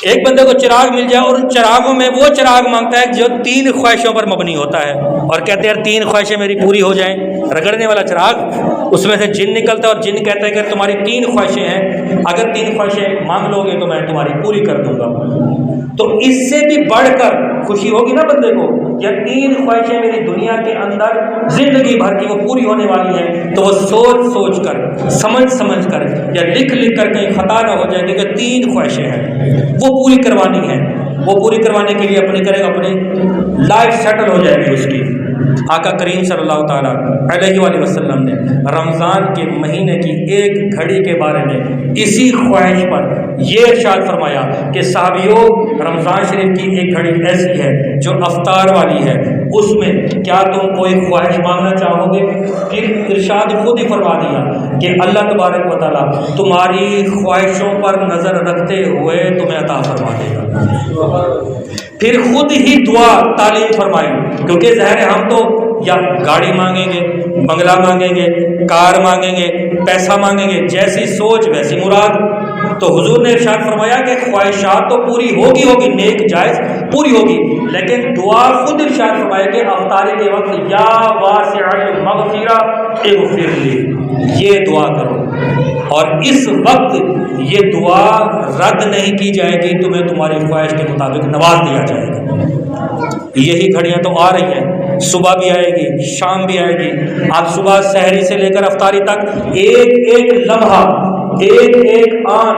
ایک بندے کو چراغ مل جائے اور ان چراغوں میں وہ چراغ مانگتا ہے جو 3 خواہشوں پر مبنی ہوتا ہے، اور کہتے ہیں 3 خواہشیں میری پوری ہو جائیں، رگڑنے والا چراغ، اس میں سے جن نکلتا ہے اور جن کہتا ہے کہ تمہاری 3 خواہشیں ہیں، اگر 3 خواہشیں مانگ لو گے تو میں تمہاری پوری کر دوں گا۔ تو اس سے بھی بڑھ کر خوشی ہوگی نا بندے کو، یا 3 خواہشیں میری دنیا کے اندر زندگی بھر کی وہ پوری ہونے والی ہیں، تو وہ سوچ سوچ کر، سمجھ سمجھ کر، یا لکھ لکھ کر کہیں خطا نہ ہو جائے، کیونکہ 3 خواہشیں ہیں وہ پوری کروانی ہے۔ وہ پوری کروانے کے لیے اپنی کرے اپنی لائف سیٹل ہو جائے گی اس کی۔ آقا کریم صلی اللہ تعالیٰ علیہ وآلہ وسلم نے رمضان کے مہینے کی ایک گھڑی کے بارے میں اسی خواہش پر یہ ارشاد فرمایا کہ صحابیوں، رمضان شریف کی ایک گھڑی ایسی ہے جو افطار والی ہے، اس میں کیا تم کوئی خواہش مانگنا چاہو گے؟ پھر ارشاد خود ہی فرما دیا کہ اللہ تبارک و تعالیٰ تمہاری خواہشوں پر نظر رکھتے ہوئے تمہیں عطا فرما دے گا۔ پھر خود ہی دعا تعلیم فرمائی، کیونکہ ظاہر ہے ہم تو یا گاڑی مانگیں گے، بنگلہ مانگیں گے، کار مانگیں گے، پیسہ مانگیں گے، جیسی سوچ ویسی مراد۔ تو حضور نے ارشاد فرمایا کہ خواہشات تو پوری ہوگی نیک جائز پوری ہوگی، لیکن دعا خود ارشاد فرمایا کہ افطاری کے وقت یا واسع المغفرہ اغفر لی، یہ دعا کرو، اور اس وقت یہ دعا رد نہیں کی جائے گی، تمہیں تمہاری خواہش کے مطابق نواز دیا جائے گا۔ یہی گھڑیاں تو آ رہی ہیں، صبح بھی آئے گی، شام بھی آئے گی۔ آپ صبح سحری سے لے کر افطاری تک ایک ایک لمحہ، ایک ایک آن